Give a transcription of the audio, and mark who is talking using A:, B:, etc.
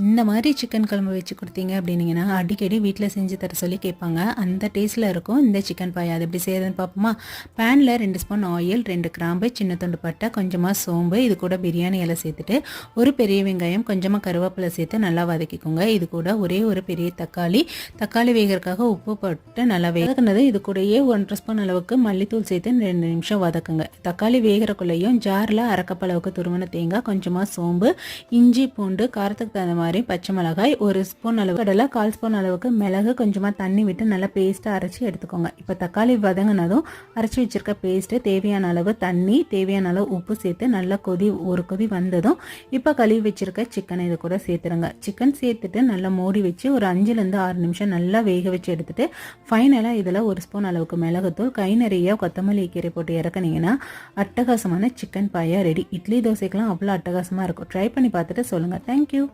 A: இந்த மாதிரி சிக்கன் குழம்பு வச்சு கொடுத்தீங்க அப்படின்னீங்கன்னா அடிக்கடி வீட்டில் செஞ்சு தர சொல்லி கேட்பாங்க. அந்த டேஸ்ட்டில் இருக்கும் இந்த சிக்கன் பாயா. அது எப்படி செய்யறதுன்னு பார்ப்போமா? பேனில் 2 ஸ்பூன் ஆயில், 2 கிராம்பு, சின்ன துண்டு பட்டை, கொஞ்சமாக சோம்பு, இது கூட பிரியாணி இலை சேர்த்துட்டு ஒரு பெரிய வெங்காயம், கொஞ்சமாக கருவேப்பிலை சேர்த்து நல்லா வதக்கிக்கோங்க. இது கூட ஒரே ஒரு பெரிய தக்காளி வேகிறதுக்காக உப்பு போட்டு நல்லா வதக்குனது. இது கூடயே 1.5 ஸ்பூன் அளவுக்கு மல்லித்தூள் சேர்த்து 2 நிமிஷம் வதக்குங்க. தக்காளி வேகிறக்குள்ளேயும் ஜாரில் அரைக்கப் அளவுக்கு துருவன தேங்காய், கொஞ்சமாக சோம்பு, இஞ்சி, பூண்டு, காரத்துக்கு தகுந்த மாதிரி பச்சை மிளகாய், 1 ஸ்பூன் அளவு கடலை, 1/4 ஸ்பூன் அளவுக்கு மிளகு, கொஞ்சமாக தண்ணி விட்டு நல்லா பேஸ்ட்டாக அரைச்சி எடுத்துக்கோங்க. இப்போ தக்காளி வதங்கினதும் அரைச்சி வச்சிருக்க பேஸ்ட்டு, தேவையான அளவு தண்ணி, தேவையான அளவு உப்பு சேர்த்து நல்லா ஒரு கொதி வந்ததும் இப்போ கழுவி வச்சிருக்க சிக்கனை இது கூட சேர்த்துருங்க. சிக்கன் சேர்த்துட்டு நல்லா மூடி வச்சு ஒரு 5லேருந்து 6 நிமிஷம் நல்லா வேக வச்சு எடுத்துட்டு ஃபைனலாக இதில் 1 ஸ்பூன் அளவுக்கு மிளகுத்தூள், கை நிறைய கொத்தமல்லி கீரை போட்டு இறக்குனீங்கன்னா அட்டகாசமான சிக்கன் பாயா ரெடி. இட்லி தோசைக்கெல்லாம் அவ்வளோ அட்டகாசமாக இருக்கும். ட்ரை பண்ணி பார்த்துட்டு சொல்லுங்கள். தேங்க்யூ.